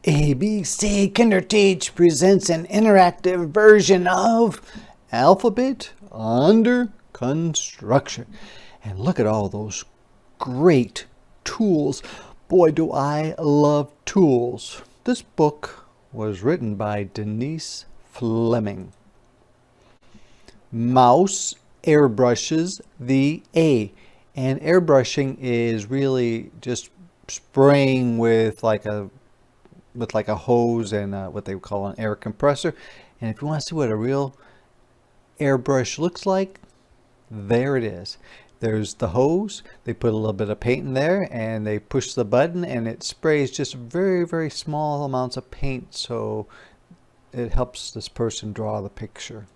ABC Kinderteach presents an interactive version of Alphabet Under Construction. And look at all those great tools. Boy, do I love tools. This book was written by Denise Fleming. Mouse airbrushes the A. And airbrushing is really just spraying with like a hose and what they would call an air compressor. And if you want to see what a real airbrush looks like, there it is. There's the hose. They put a little bit of paint in there and they push the button and it sprays just very, very small amounts of paint, so it helps this person draw the picture.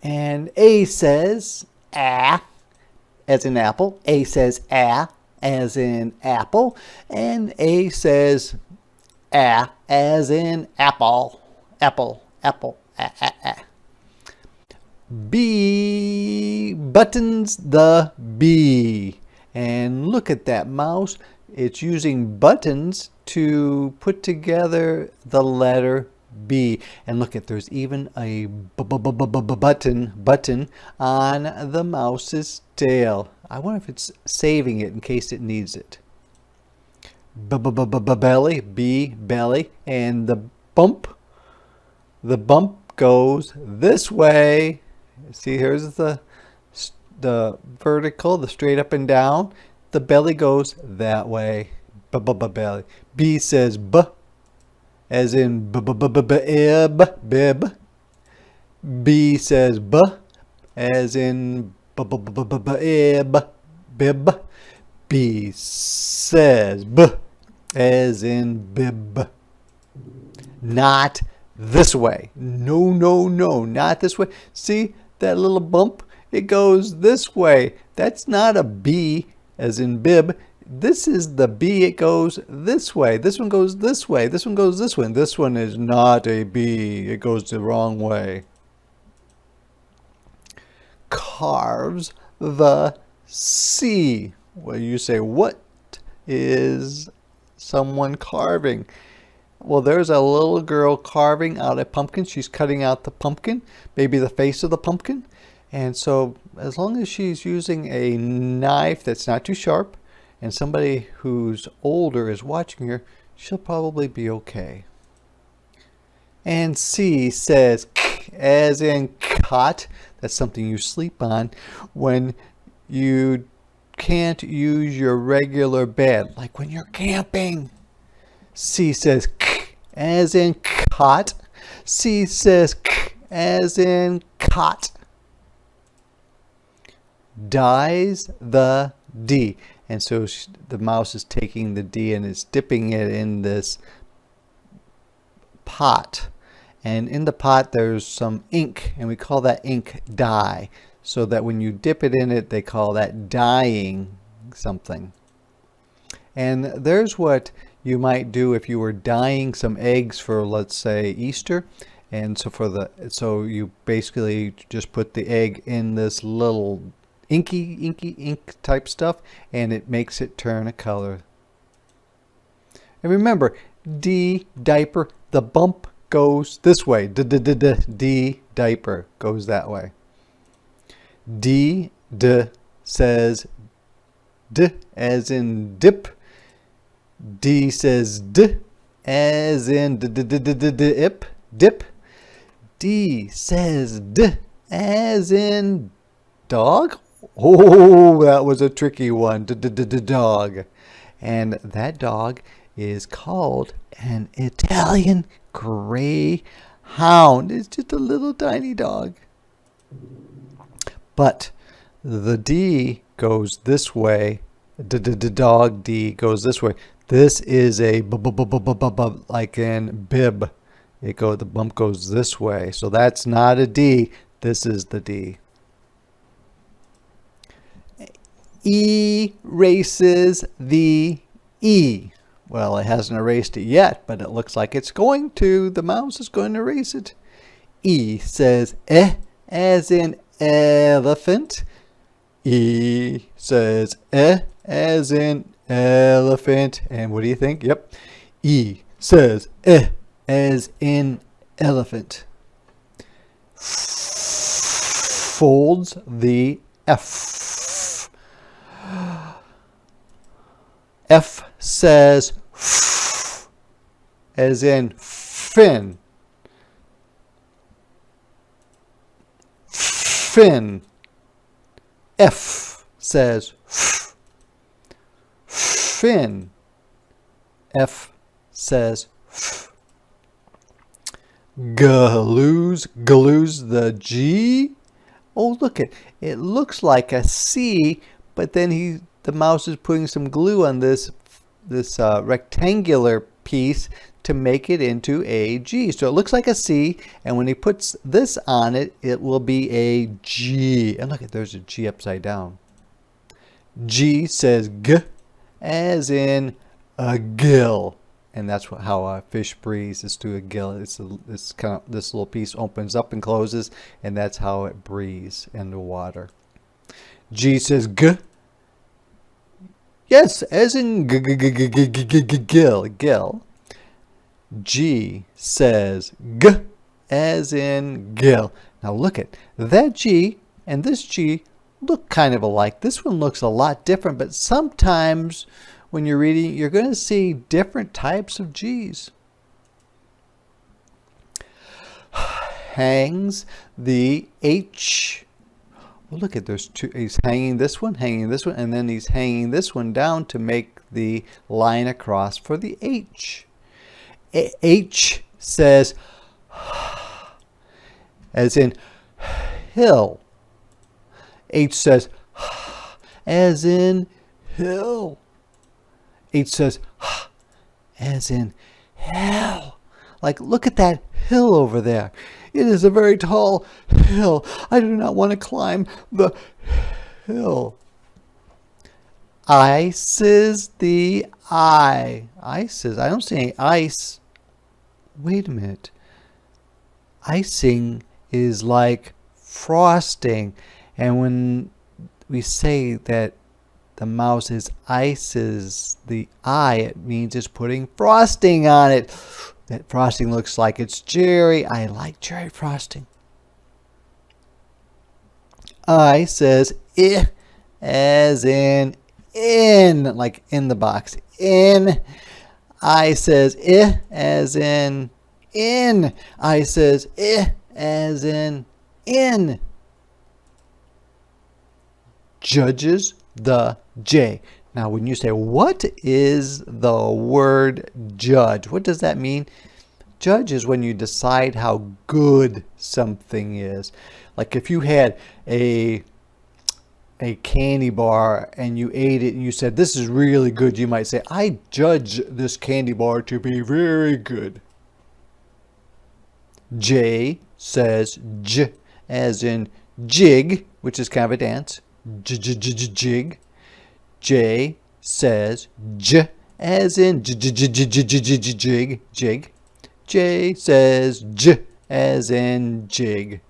And A says ah, as in apple. A says ah, as in apple, and A says ah, as in apple, apple, apple, ah, ah, ah. B buttons the B, and look at that mouse. It's using buttons to put together the letter B. And look at, there's even a button on the mouse's tail. I wonder if it's saving it in case it needs it. Belly, B, belly, and the bump goes this way. See, here's the vertical, the straight up and down. The belly goes that way. Belly. B says B, as in bib. B says B, as in bib. B says B, as in bib. Not this way. No, not this way. See that little bump? It goes this way. That's not a B, as in bib. This is the B. It goes this way. This one goes this way. This one goes this way. And this one is not a B. It goes the wrong way. Carves the C. Well, you say, what is someone carving? Well, there's a little girl carving out a pumpkin. She's cutting out the pumpkin, maybe the face of the pumpkin. And so as long as she's using a knife that's not too sharp and somebody who's older is watching her, she'll probably be okay. And C says as in cot. That's something you sleep on when you can't use your regular bed, like when you're camping. C says as in cot. C says as in cot. Dies the D. And so the mouse is taking the D and it's dipping it in this pot. And in the pot there's some ink, and we call that ink dye. So that when you dip it in it, they call that dyeing something. And there's what you might do if you were dyeing some eggs for, let's say, Easter. And so you basically just put the egg in this little inky ink type stuff, and it makes it turn a color. And remember, D, diaper, the bump goes this way. D, diaper goes that way. D says D, as in dip. D says D, as in dip. D says D, as in dog. Oh, that was a tricky one. Dog. And that dog is called an Italian Greyhound. It's just a little tiny dog. But the D goes this way. Dog D goes this way. This is a like in bib. The bump goes this way. So that's not a D. This is the D. E races the E. Well, it hasn't erased it yet, but it looks like it's going to. The mouse is going to erase it. E says as in elephant. E says as in elephant. And what do you think? Yep. E says as in elephant. Folds the F. F says as in fin. Fin. F says fin. F says glues the G. Oh, look it looks like a C, but then the mouse is putting some glue on this rectangular piece to make it into a G. So it looks like a C, and when he puts this on it, it will be a G. And look, there's a G upside down. G says G, as in a gill. And that's how a fish breathes, is through a gill. This little piece opens up and closes, and that's how it breathes in the water. G says G. Yes, as in gill. G says G, as in gill. Now look at that G and this G look kind of alike. This one looks a lot different, but sometimes when you're reading, you're going to see different types of G's. Hangs the H. Well, look at, there's two. He's hanging this one, and then he's hanging this one down to make the line across for the H. H says as in hill. H says as in hill. H says as in hell. Like, look at that hill over there. It is a very tall hill. I do not want to climb the hill. Ices the I. Ices. I don't see any ice. Wait a minute. Icing is like frosting. And when we say that the mouse ices the I, it means it's putting frosting on it. That frosting looks like it's cherry. I like cherry frosting. I says I, as in like in the box. In. I says I, as in in. I says I, as in in. Judges the J. Now when you say, what is the word judge? What does that mean? Judge is when you decide how good something is. Like if you had a candy bar and you ate it and you said, this is really good, you might say, I judge this candy bar to be very good. J says J, as in jig, which is kind of a dance. Jig. J says J, as in jig. J says J, as in jig.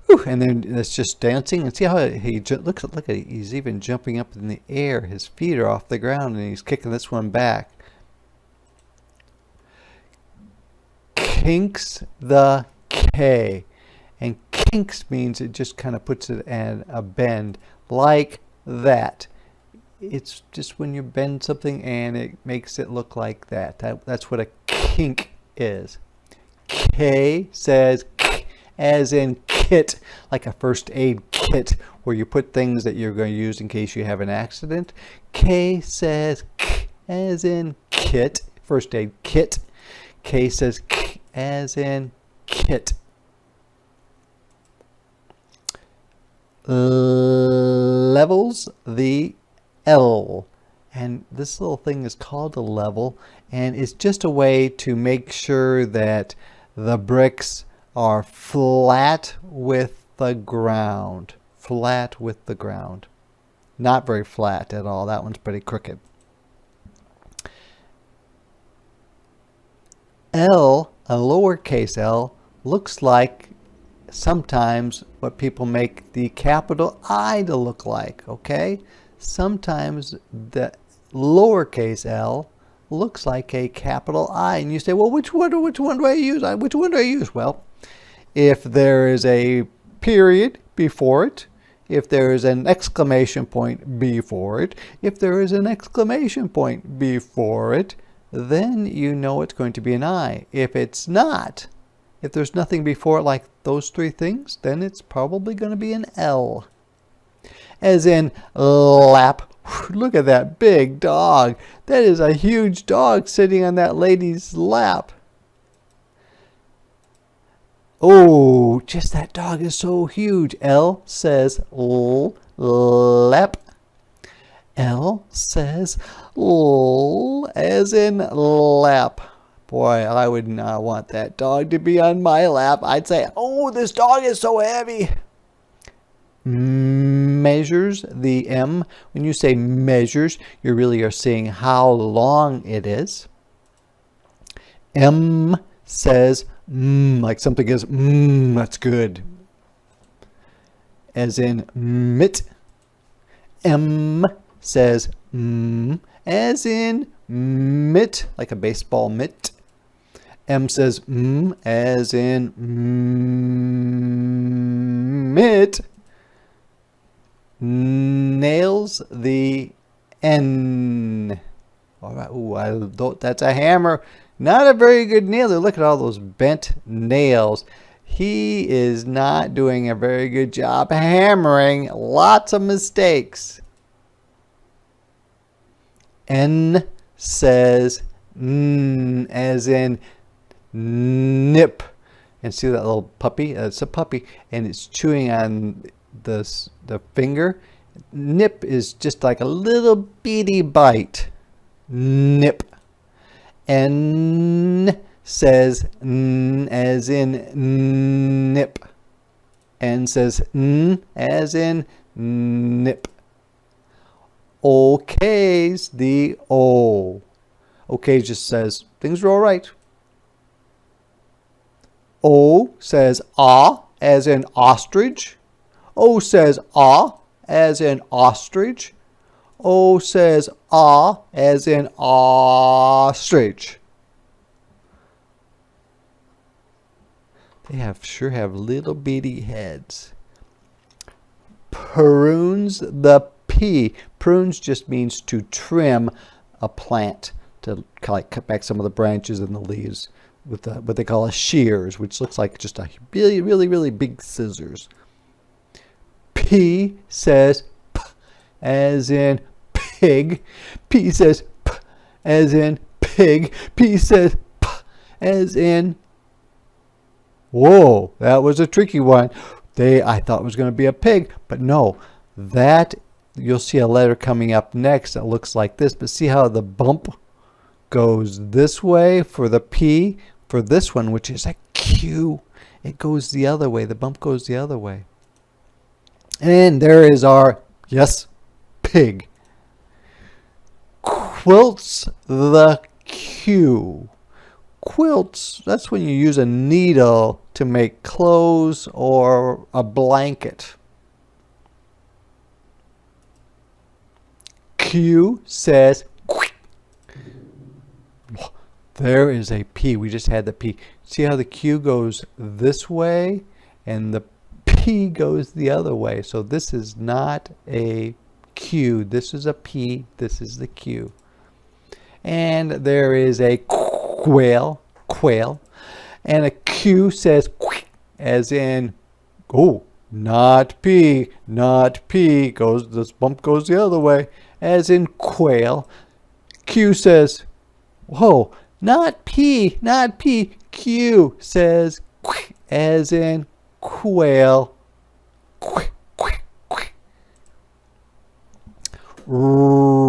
Whew, and then it's just dancing. And see how look at it. He's even jumping up in the air. His feet are off the ground, and he's kicking this one back. Kinks the K. And kinks means it just kind of puts it at a bend like that. It's just when you bend something and it makes it look like that. That's what a kink is. K says K, as in kit, like a first aid kit where you put things that you're going to use in case you have an accident. K says K, as in kit, first aid kit. K says K, as in kit. Levels the L. And this little thing is called a level, and it's just a way to make sure that the bricks are flat with the ground. Flat with the ground. Not very flat at all. That one's pretty crooked. L, a lowercase l, looks like sometimes what people make the capital I to look like, okay? Sometimes the lowercase l looks like a capital I. And you say, well, which one do I use? Which one do I use? Well, if there is a period before it, if there is an exclamation point before it, if there is an exclamation point before it, then you know it's going to be an I. If it's not, if there's nothing before it like those three things, then it's probably going to be an L. As in lap. Look at that big dog. That is a huge dog sitting on that lady's lap. Oh, just that dog is so huge. L says lap. L says l as in lap. Boy, I would not want that dog to be on my lap. I'd say, oh, this dog is so heavy. Measures, the M. When you say measures, you really are saying how long it is. M says like something is that's good. As in mitt. M says as in mitt, like a baseball mitt. M says as in mitt. Nails, the N. All right. Ooh, that's a hammer. Not a very good nailer. Look at all those bent nails. He is not doing a very good job hammering. Lots of mistakes. N says as in nip. And see that little puppy? It's a puppy, and it's chewing on the finger. Nip is just like a little bitty bite. Nip. N says as in nip. N says as in nip. Ok's the O. OK just says things are all right. O says ah as in ostrich. O says ah as in ostrich. O says ah as in ostrich. They sure have little bitty heads. Prunes, the P. Prunes just means to trim a plant, to like cut back some of the branches and the leaves with what they call a shears, which looks like just a really, really, really big scissors. P says P as in pig. P says P as in pig. P says P as in... Whoa, that was a tricky one. I thought it was going to be a pig, but no. That, you'll see a letter coming up next that looks like this, but see how the bump goes this way for the P? For this one, which is a Q, it goes the other way. The bump goes the other way. And there is our, yes, pig. Quilts, the Q. Quilts, that's when you use a needle to make clothes or a blanket. Q says, there is a P. We just had the P. See how the Q goes this way and the P goes the other way. So this is not a Q. This is a P. This is the Q. And there is a quail. And a Q says as in, oh, not P. This bump goes the other way. As in quail. Q says, whoa, not P. Q says as in quail. Rolls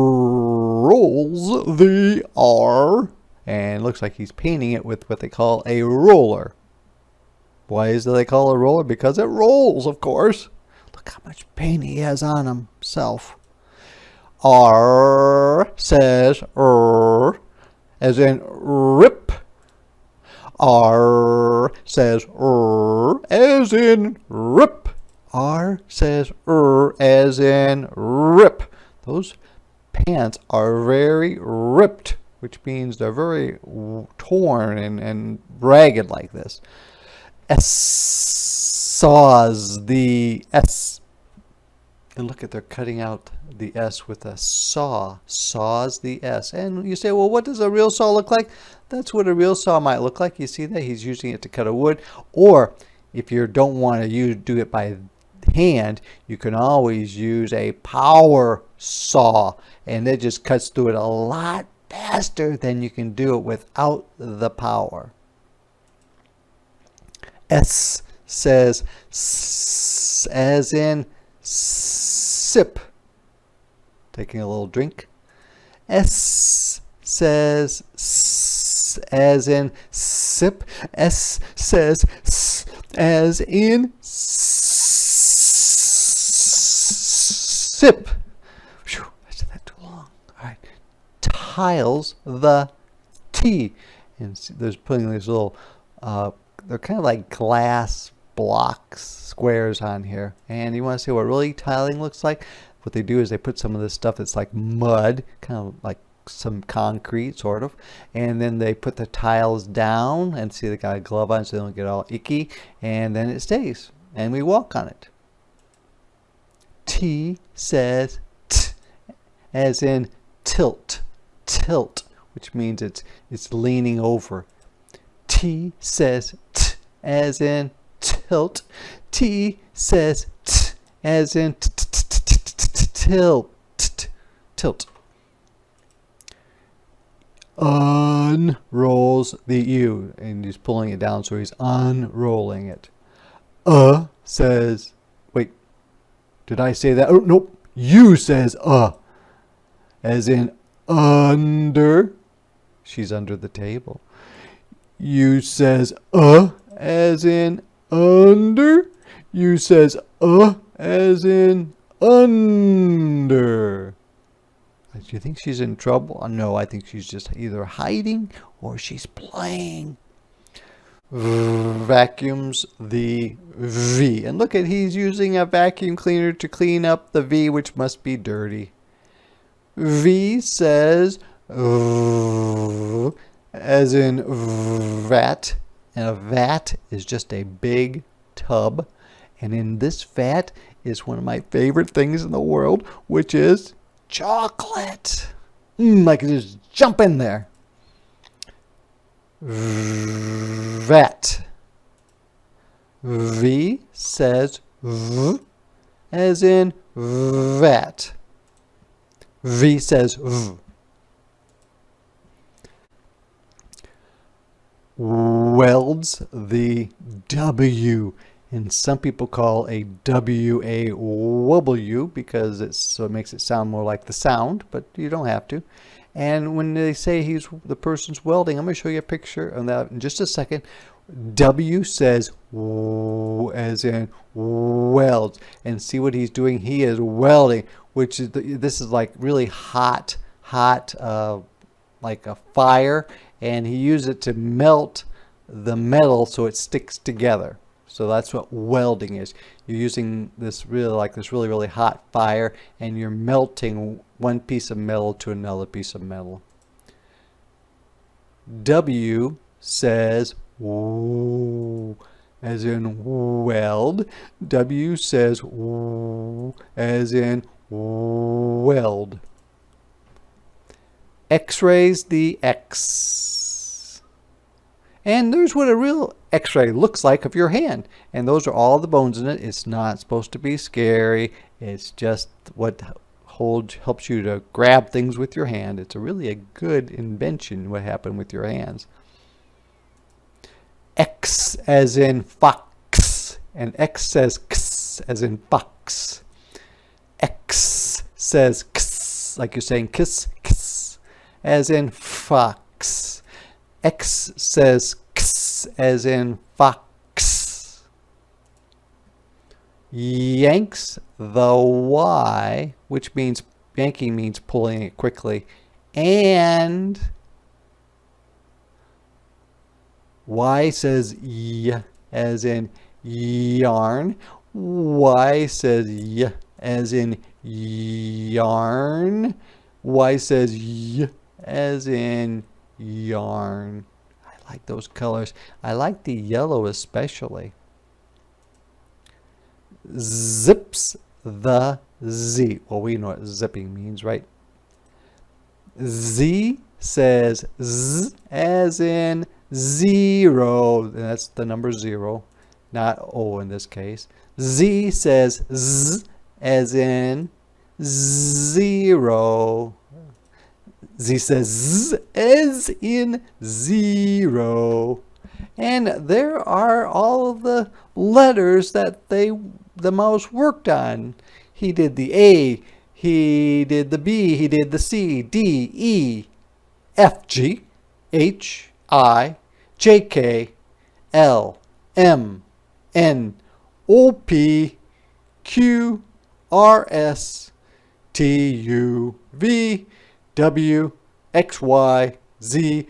the R. And looks like he's painting it with what they call a roller. Why is it they call it a roller? Because it rolls, of course. Look how much paint he has on himself. R says as in rip. R says as in rip. R says as in rip. Those pants are very ripped. which means they're very torn and ragged like this. Saws, the S. And look at, they're cutting out the S with a saw. Saws the S. And you say, well, what does a real saw look like? That's what a real saw might look like. You see that? He's using it to cut a wood. Or if you don't want to do it by hand, you can always use a power saw. And it just cuts through it a lot faster than you can do it without the power. S says S as in sip. Taking a little drink. S says S as in sip. S says S as in sip. Whew, I said that too long. All right. Tiles the T. And there's putting these little, they're kind of like glass blocks, squares on here. And you want to see what really tiling looks like? What they do is they put some of this stuff that's like mud, kind of like some concrete sort of, and then they put the tiles down, and see they got a glove on so they don't get all icky, and then it stays and we walk on it. T says T as in tilt, tilt, which means it's leaning over. T says T as in tilt. T says T as in tilt. Tilt. Unrolls the U, and he's pulling it down, so he's unrolling it. Says, wait, did I say that? Oh, nope. U says as in under. She's under the table. U says as in under. U says as in under. Do you think she's in trouble? No, I think she's just either hiding or she's playing. Vacuums the V. And look at, he's using a vacuum cleaner to clean up the V, which must be dirty. V says as in vat. And a vat is just a big tub. And in this vat is one of my favorite things in the world, which is chocolate. I can just jump in there. Vat. V says V as in vat. V says V. Welds the W. And some people call a W a W because it makes it sound more like the sound, but you don't have to. And when they say the person's welding, I'm going to show you a picture of that in just a second. W says as in welds, and see what he's doing. He is welding, which is this is like really hot, like a fire, and he used it to melt the metal so it sticks together. So that's what welding is. You're using this really hot fire, and you're melting one piece of metal to another piece of metal. W says as in weld. W says as in weld. X-rays the X. And there's what a real X-ray looks like of your hand. And those are all the bones in it. It's not supposed to be scary. It's just what helps you to grab things with your hand. It's really a good invention, what happened with your hands. X as in fox. And X says X as in fox. X says X, like you're saying kiss, kiss, as in fox. X says X as in fox. Yanks the Y, which means yanking means pulling it quickly, and Y says Y as in yarn. Y says Y as in yarn. Y says Y as in yarn. I like those colors. I like the yellow especially. Zips the Z. Well, we know what zipping means, right? Z says Z as in 0. And that's the number 0, not O in this case. Z says Z as in 0. Z says Z as in 0. And there are all of the letters that the mouse worked on. He did the A, he did the B, he did the C, D, E, F, G, H, I, J, K, L, M, N, O, P, Q, R, S, T, U, V, W, X, Y, Z.